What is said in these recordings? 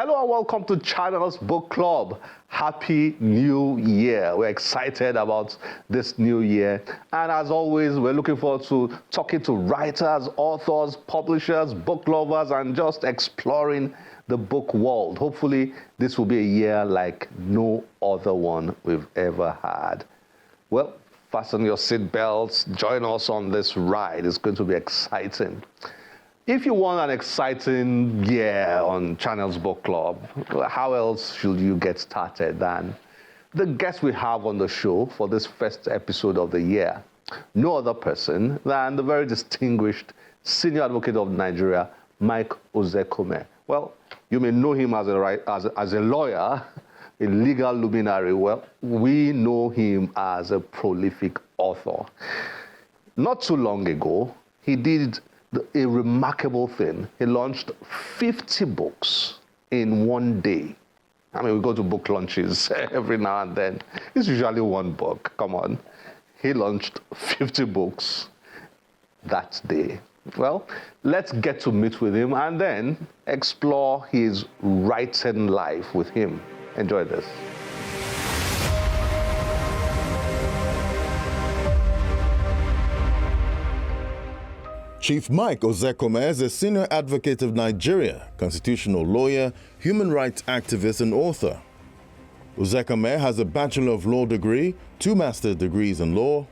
Hello and welcome to Channels Book Club. Happy New Year. We're excited about this new year. And as always, we're looking forward to talking to writers, authors, publishers, book lovers, and just exploring the book world. Hopefully, this will be a year like no other one we've ever had. Well, fasten your seatbelts. Join us on this ride. It's going to be exciting. If you want an exciting year on Channels Book Club, how else should you get started than the guest we have on the show for this first episode of the year? No other person than the very distinguished senior advocate of Nigeria, Mike Ozekhome. Well, you may know him as a lawyer, a legal luminary. Well, we know him as a prolific author. Not too long ago, he did a remarkable thing. He launched 50 books in one day. I mean, we go to book launches every now and then. It's usually one book. Come on. He launched 50 books that day. Well, let's get to meet with him and then explore his writing life with him. Enjoy this. Chief Mike Ozekhome is a senior advocate of Nigeria, constitutional lawyer, human rights activist, and author. Ozekhome has a Bachelor of Law degree, 2 master's degrees in law,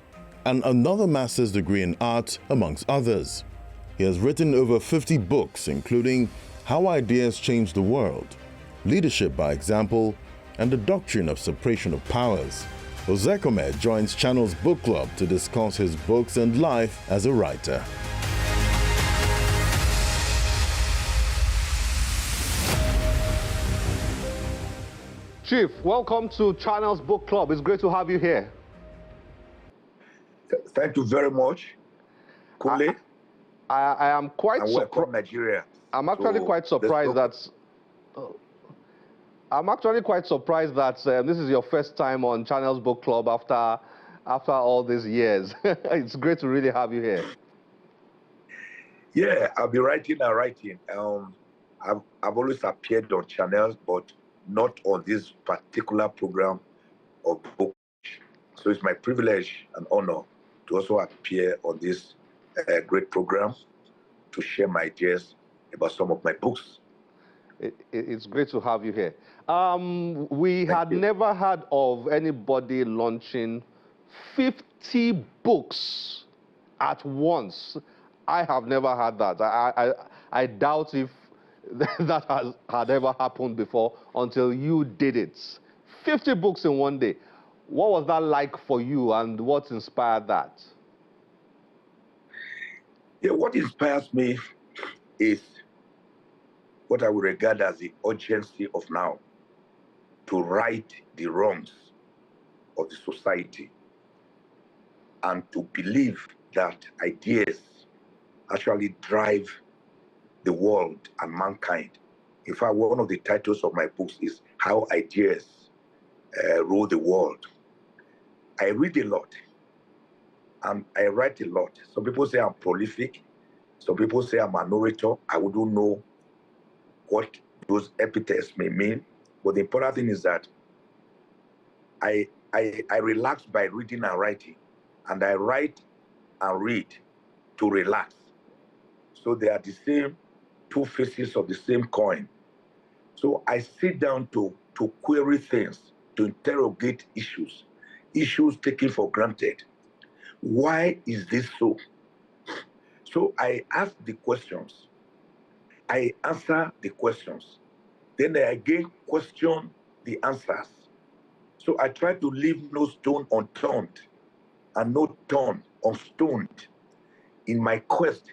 and another master's degree in art, amongst others. He has written over 50 books, including How Ideas Change the World, Leadership by Example, and The Doctrine of Separation of Powers. Ozekhome joins Channels Book Club to discuss his books and life as a writer. Chief, welcome to Channels Book Club. It's great to have you here. Thank you very much, Kule. I am quite surprised. Nigeria. I'm actually quite surprised that. I'm actually quite surprised that this is your first time on Channels Book Club after all these years. It's great to really have you here. Yeah, I'll be writing and writing. I've always appeared on channels, but not on this particular program of book. So it's my privilege and honor to also appear on this great program to share my ideas about some of my books. It's great to have you here. We had never heard of anybody launching 50 books at once. I have never had that. I doubt if that had ever happened before until you did it. 50 books in one day. What was that like for you and what inspired that? Yeah, what inspires me is what I would regard as the urgency of now to right the wrongs of the society and to believe that ideas actually drive the world and mankind. In fact, one of the titles of my books is How Ideas Rule the World. I read a lot and I write a lot. Some people say I'm prolific. Some people say I'm an orator. I wouldn't know what those epithets may mean. But the important thing is that I relax by reading and writing. And I write and read to relax. So they are the same 2 faces of the same coin. So I sit down to query things, to interrogate issues taken for granted. Why is this so? So I ask the questions. I answer the questions. Then I again question the answers. So I try to leave no stone unturned and no turn unstoned in my quest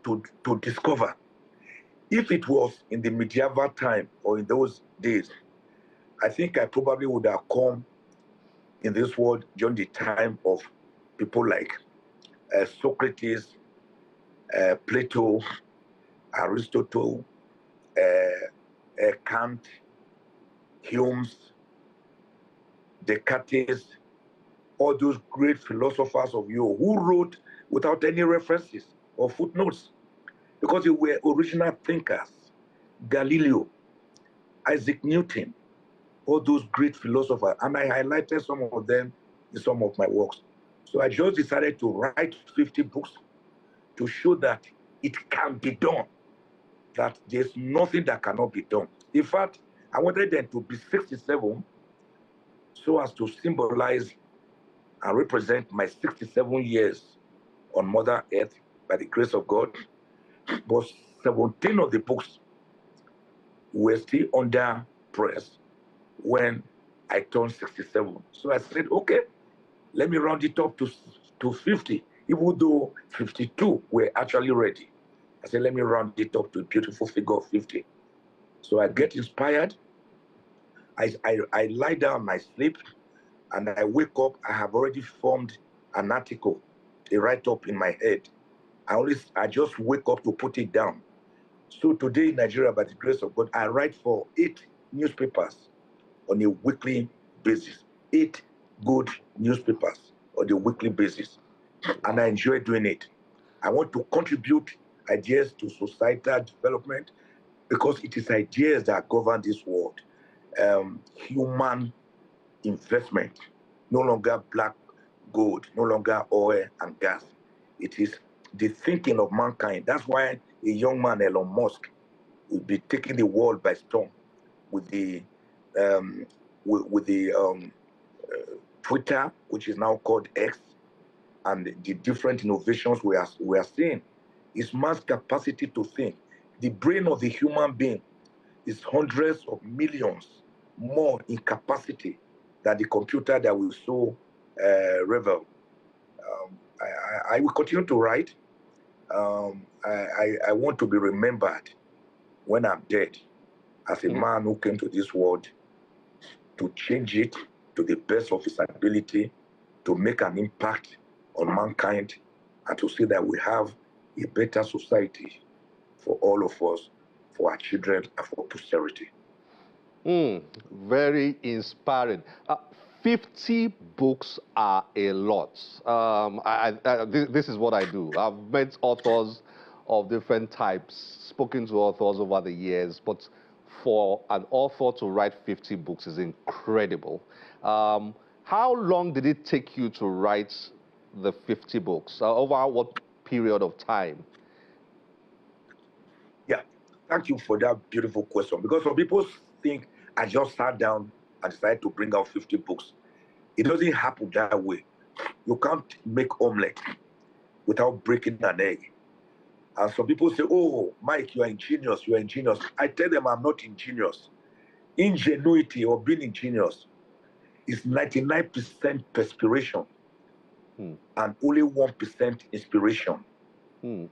to discover. If it was in the medieval time or in those days, I think I probably would have come in this world during the time of people like Socrates, Plato, Aristotle, Kant, Hume, Descartes, all those great philosophers of yore who wrote without any references or footnotes because they were original thinkers. Galileo, Isaac Newton, all those great philosophers, and I highlighted some of them in some of my works. So I just decided to write 50 books to show that it can be done, that there's nothing that cannot be done. In fact, I wanted them to be 67 so as to symbolize and represent my 67 years on Mother Earth by the grace of God. But 17 of the books were still under press when I turned 67. So I said, okay, let me round it up to 50, even though 52 were actually ready. I said, let me round it up to a beautiful figure of 50. So I get inspired. I lie down, I sleep, and I wake up. I have already formed an article, a write-up in my head. I just wake up to put it down. So today in Nigeria, by the grace of God, I write for 8 newspapers on a weekly basis. 8 good newspapers on a weekly basis. And I enjoy doing it. I want to contribute ideas to societal development because it is ideas that govern this world. Human investment, no longer black gold, no longer oil and gas. It is the thinking of mankind. That's why a young man, Elon Musk, will be taking the world by storm with the Twitter, which is now called X, and the different innovations we are seeing. Is man's capacity to think. The brain of the human being is hundreds of millions more in capacity than the computer that we so revel. I will continue to write. I want to be remembered when I'm dead as a man who came to this world to change it to the best of his ability, to make an impact on mankind, and to see that we have a better society for all of us, for our children, and for posterity. Very inspiring. 50 books are a lot. This is what I do. I've met authors of different types, spoken to authors over the years, but for an author to write 50 books is incredible. How long did it take you to write the 50 books? Over what period of time? Yeah, thank you for that beautiful question. Because some people think I just sat down and decided to bring out 50 books. It doesn't happen that way. You can't make omelette without breaking an egg. And some people say, oh, Mike, you are ingenious, you are ingenious. I tell them I'm not ingenious. Ingenuity or being ingenious is 99% perspiration and only 1% inspiration.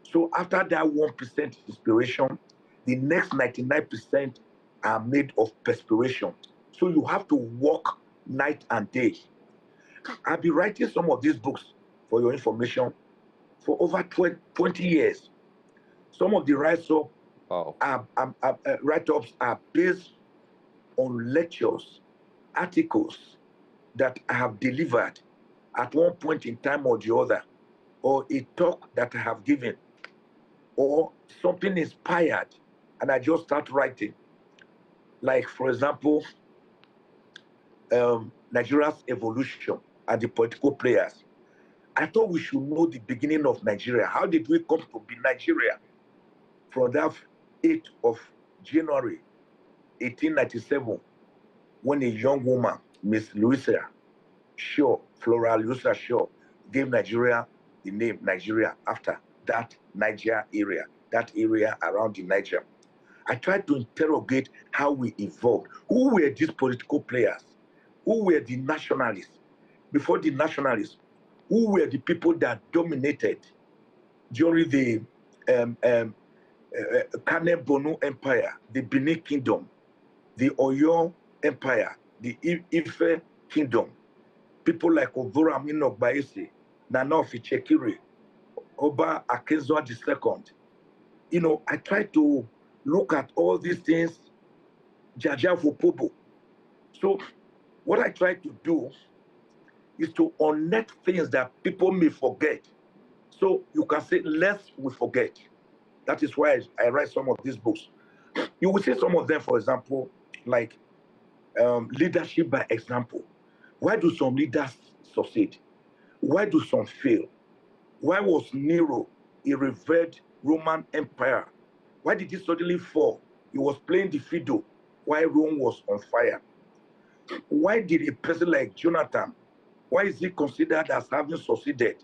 So after that 1% inspiration, the next 99% are made of perspiration. So you have to work night and day. I've been writing some of these books, for your information, for over 20 years. Some of the write-ups are based on lectures, articles that I have delivered at one point in time or the other, or a talk that I have given, or something inspired, and I just start writing. Like, for example, Nigeria's evolution and the political players. I thought we should know the beginning of Nigeria. How did we come to be Nigeria? From that 8th of January, 1897, when a young woman, Miss Louisa Shaw, Flora Louisa Shaw, gave Nigeria the name Nigeria after that Niger area, that area around the Niger. I tried to interrogate how we evolved. Who were these political players? Who were the nationalists? Before the nationalists, who were the people that dominated during the Kane Bonu Empire, the Benin Kingdom, the Oyo Empire, the Ife Kingdom? People like Ovora Minogbaese, Nana Ofichekiri, Oba Akinzwa II. You know, I try to look at all these things, Jaja Vopobo. So what I try to do is to unearth things that people may forget. So you can say, lest we forget. That is why I write some of these books. You will see some of them, for example, like leadership by example. Why do some leaders succeed? Why do some fail? Why was Nero a revered Roman empire? Why did he suddenly fall? He was playing the fiddle while Rome was on fire. Why did a person like Jonathan, why is he considered as having succeeded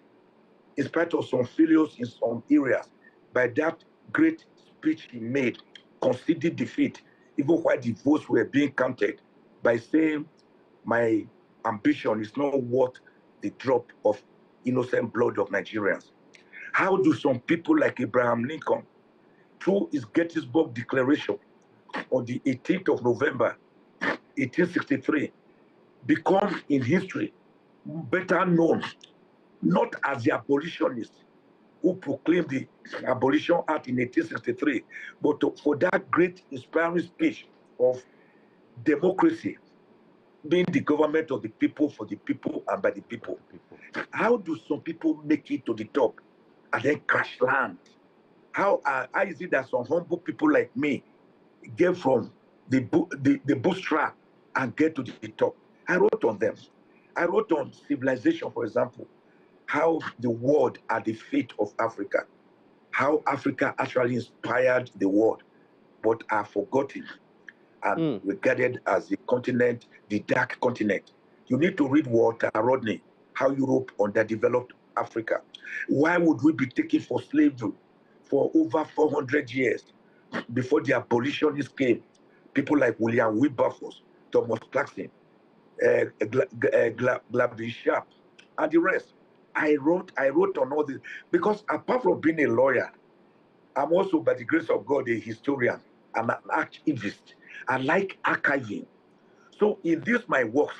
in spite of some failures in some areas by that great speech he made, conceded defeat, even while the votes were being counted, by saying, my ambition is not worth the drop of innocent blood of Nigerians? How do some people like Abraham Lincoln, through his Gettysburg Declaration on the 18th of November, 1863, become in history better known not as the abolitionists who proclaimed the Abolition Act in 1863, but for that great inspiring speech of democracy being the government of the people, for the people, and by the people? How do some people make it to the top and then crash land? How is it that some humble people like me get from the bootstrap and get to the top? I wrote on them. I wrote on civilization, for example, how the world at the feet of Africa, how Africa actually inspired the world, but are forgotten and regarded as the continent, the dark continent. You need to read Walter Rodney, how Europe underdeveloped Africa. Why would we be taken for slavery for over 400 years before the abolitionists came? People like William Wilberforce, Thomas Clarkson, Gladys Sharp, and the rest. I wrote on all this because apart from being a lawyer, I'm also, by the grace of God, a historian and an archivist. I like archiving. So in this my work,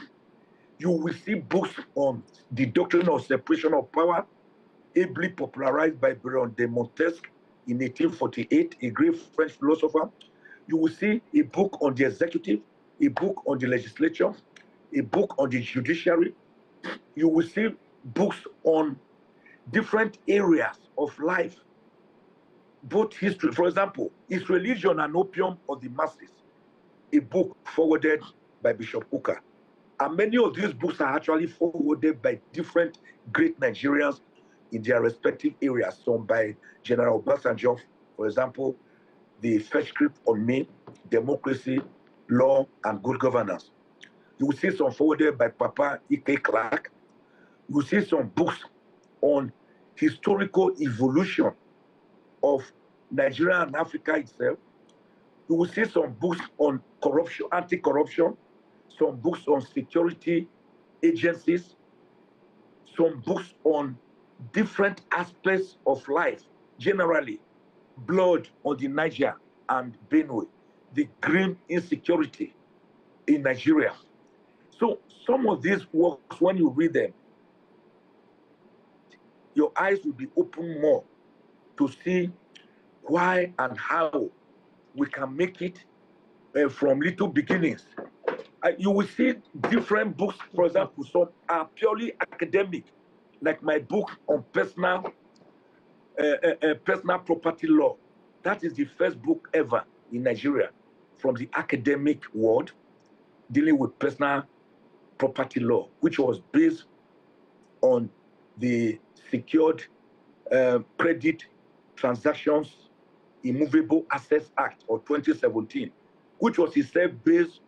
you will see books on the doctrine of separation of power, ably popularized by Baron de Montesquieu in 1848, a great French philosopher. You will see a book on the executive, a book on the legislature, a book on the judiciary. You will see books on different areas of life, both history. For example, Is Religion an Opium of the Masses? A book forwarded by Bishop Uka. And many of these books are actually forwarded by different great Nigerians in their respective areas. Some by General Obasanjo, for example, the first script on me, democracy, law, and good governance. You will see some forwarded by Papa Ike Clark. You will see some books on historical evolution of Nigeria and Africa itself. You will see some books on corruption, anti-corruption, some books on security agencies, some books on different aspects of life, generally, blood on the Niger and Benue, the grim insecurity in Nigeria. So some of these works, when you read them, your eyes will be open more to see why and how we can make it from little beginnings. You will see different books. For example, some are purely academic, like my book on personal property law. That is the first book ever in Nigeria from the academic world dealing with personal property law, which was based on the Secured Credit Transactions Immovable Assets Act of 2017, which was itself based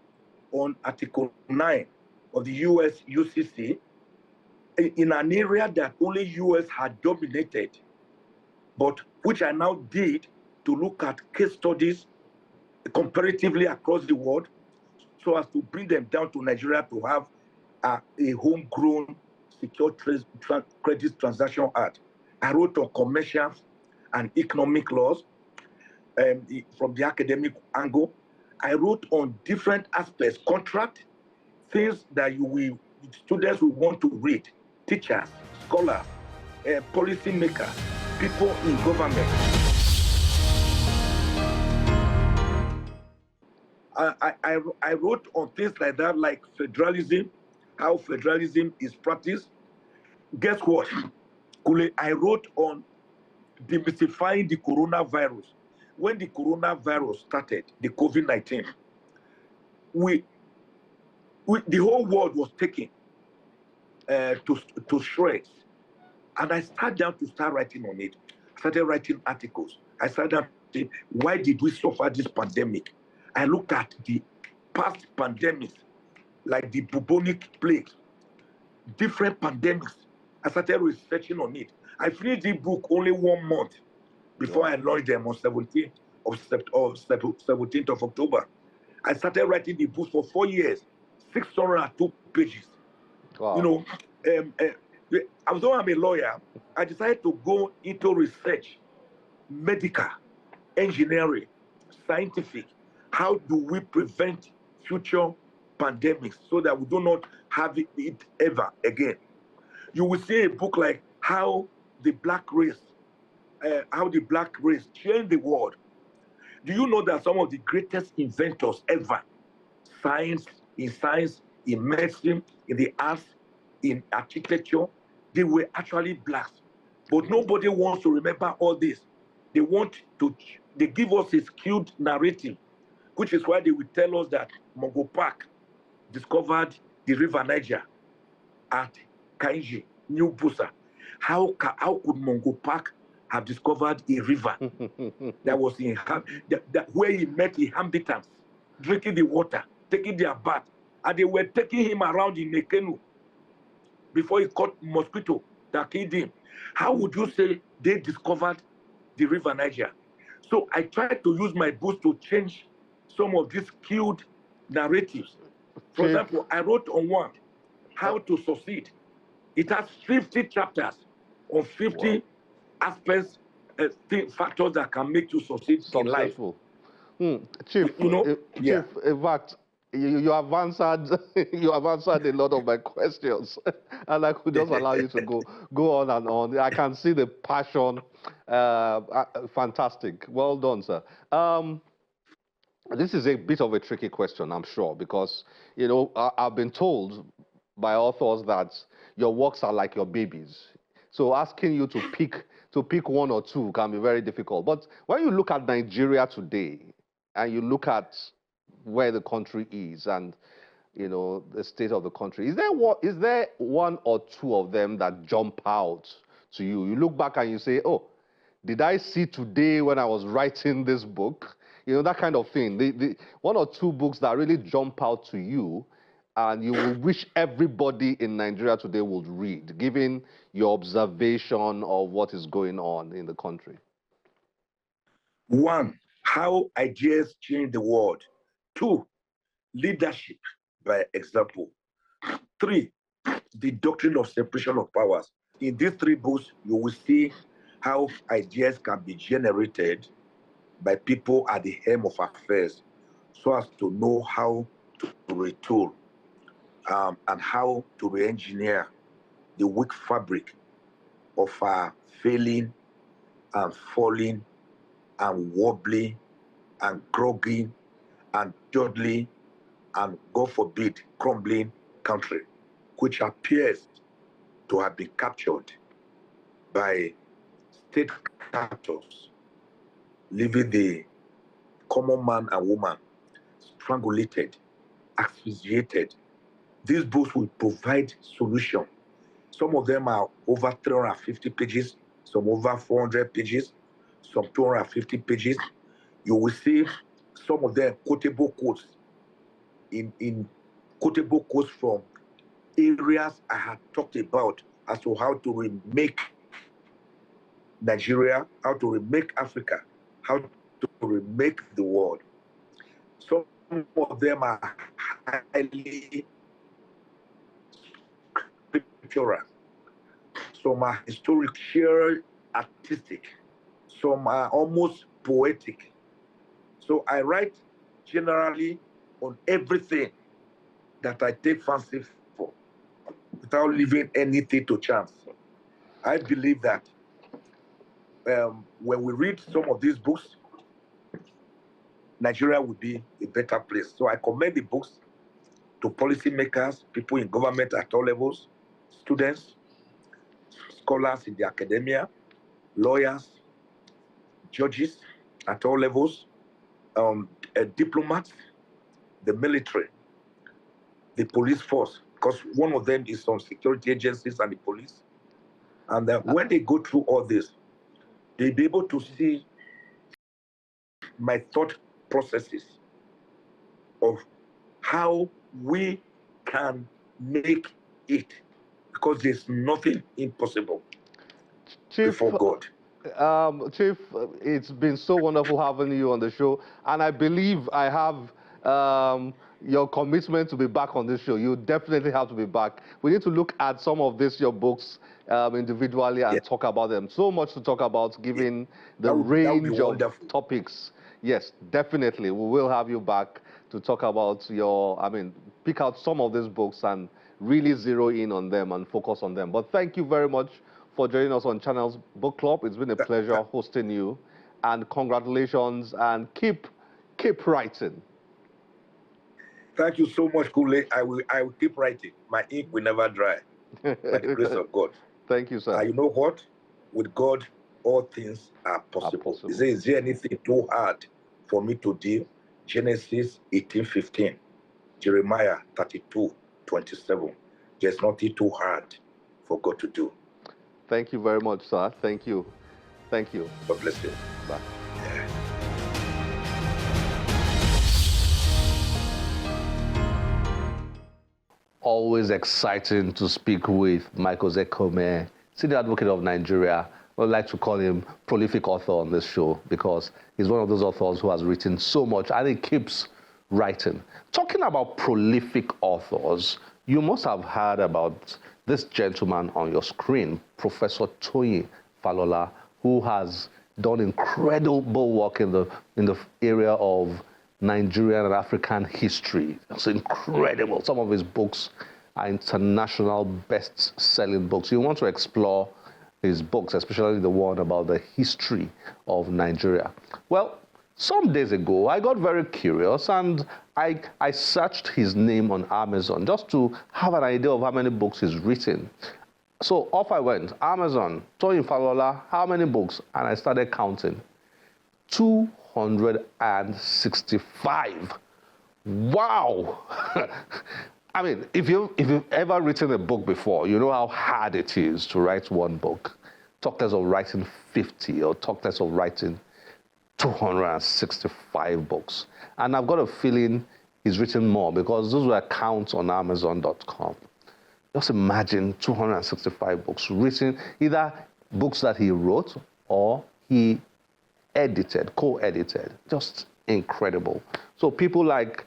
on Article 9 of the US UCC in an area that only US had dominated, but which I now did to look at case studies comparatively across the world so as to bring them down to Nigeria to have a homegrown Secure Credit Transaction Act. I wrote on commercial and economic laws from the academic angle. I wrote on different aspects, contract, things that students will want to read, teachers, scholars, policy makers, people in government. I wrote on things like that, like federalism, how federalism is practiced. Guess what? I wrote on demystifying the coronavirus. When the coronavirus started, the COVID-19, the whole world was taken to shreds. And I sat down to start writing on it. I started writing articles. I sat down to say, why did we suffer this pandemic? I looked at the past pandemics, like the bubonic plague, different pandemics. I started researching on it. I finished the book only 1 month before I launched them on 17th of October. I started writing the book for 4 years, 602 pages. Wow. You know, although I'm a lawyer, I decided to go into research, medical, engineering, scientific. How do we prevent future pandemics so that we do not have it ever again? You will see a book like how the black race changed the world. Do you know that some of the greatest inventors ever, in science, in medicine, in the arts, in architecture, they were actually blacks. But nobody wants to remember all this. They give us a skewed narrative, which is why they will tell us that Mungo Park discovered the river Niger at Kainji, New Busa. How could Mungo Park have discovered a river that was where he met the inhabitants, drinking the water, taking their bath, and they were taking him around in a canoe before he caught mosquito that killed him? How would you say they discovered the river Niger? So I tried to use my books to change some of these skewed narratives. For example, I wrote on one, How to Succeed. It has 50 chapters on 50 aspects, factors that can make you succeed in life. Chief, Yeah. Chief, in fact, you have answered you have answered a lot of my questions, and I could just allow you to go on and on. I can see the passion. Fantastic, well done, sir. This is a bit of a tricky question, I'm sure, because I've been told by authors that your works are like your babies. So asking you to pick one or two can be very difficult. But when you look at Nigeria today, and you look at where the country is, and the state of the country, is there one or two of them that jump out to you? You look back and you say, "Oh, did I see today when I was writing this book?" That kind of thing. The one or two books that really jump out to you, and you will wish everybody in Nigeria today would read, given your observation of what is going on in the country. 1, How Ideas Change the World. 2, Leadership by Example. 3, The Doctrine of Separation of Powers. In these 3 books, you will see how ideas can be generated by people at the helm of affairs, so as to know how to retool and how to re-engineer the weak fabric of failing and falling and wobbly and groggy and dawdling and, God forbid, crumbling country, which appears to have been captured by state captors, leaving the common man and woman strangulated, asphyxiated. These books will provide solution. Some of them are over 350 pages, some over 400 pages, some 250 pages. You will see some of them quotable quotes in quotable quotes from areas I had talked about as to how to remake Nigeria, how to remake Africa, how to remake the world. Some of them are highly scriptural. Some are historical, artistic. Some are almost poetic. So I write generally on everything that I take fancy for, without leaving anything to chance. I believe that when we read some of these books, Nigeria would be a better place. So I commend the books to policymakers, people in government at all levels, students, scholars in the academia, lawyers, judges at all levels, diplomats, the military, the police force, because one of them is some security agencies and the police. And when they go through all this, they'll be able to see my thought processes of how we can make it, because there's nothing impossible before God. Chief, it's been so wonderful having you on the show, and I believe I have your commitment to be back on this show. You definitely have to be back. We need to look at some of your books individually and talk about them. So much to talk about, given the range of topics. Yes, definitely. We will have you back to talk about pick out some of these books and really zero in on them and focus on them. But thank you very much for joining us on Channel's Book Club. It's been a pleasure hosting you, and congratulations, and keep writing. Thank you so much, Kule. I will keep writing. My ink will never dry, by the grace of God. Thank you, sir. You know what? With God, all things are possible. Is there anything too hard for me to do? Genesis 18:15, Jeremiah 32:27. There's nothing too hard for God to do. Thank you very much, sir. Thank you. Thank you. God bless you. Bye. Yeah. Always exciting to speak with Michael Ozekhome, Senior Advocate of Nigeria. I would like to call him prolific author on this show because he's one of those authors who has written so much and he keeps writing. Talking about prolific authors, you must have heard about this gentleman on your screen, Professor Toyin Falola, who has done incredible work in the area of Nigerian and African history. It's incredible. Some of his books are international best-selling books. You want to explore his books, especially the one about the history of Nigeria. Well, some days ago, I got very curious and I searched his name on Amazon just to have an idea of how many books he's written. So off I went, Amazon, Toyin Falola, how many books? And I started counting. 265. Wow! I mean, if you've ever written a book before, you know how hard it is to write one book. Talk less of writing 50 or talk less of writing 265 books. And I've got a feeling he's written more because those were counts on Amazon.com. Just imagine 265 books written, either books that he wrote or he edited, co-edited. Just incredible. So people like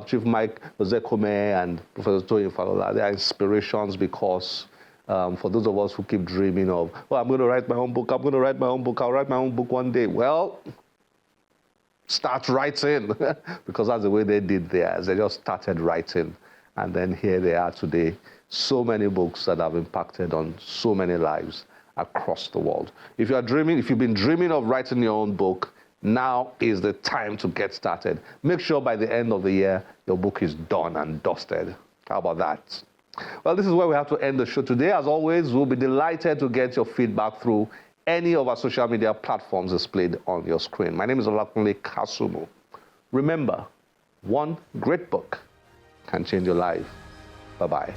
Chief Mike Ozekhome and Professor Toyin Falola, they are inspirations because for those of us who keep dreaming of, I'm going to write my own book, I'm going to write my own book, I'll write my own book one day. Well, start writing because that's the way they did theirs. They just started writing and then here they are today. So many books that have impacted on so many lives across the world. If you've been dreaming of writing your own book, now is the time to get started. Make sure by the end of the year, your book is done and dusted. How about that? Well, this is where we have to end the show today. As always, we'll be delighted to get your feedback through any of our social media platforms displayed on your screen. My name is Olakunle Kasumu. Remember, one great book can change your life. Bye-bye.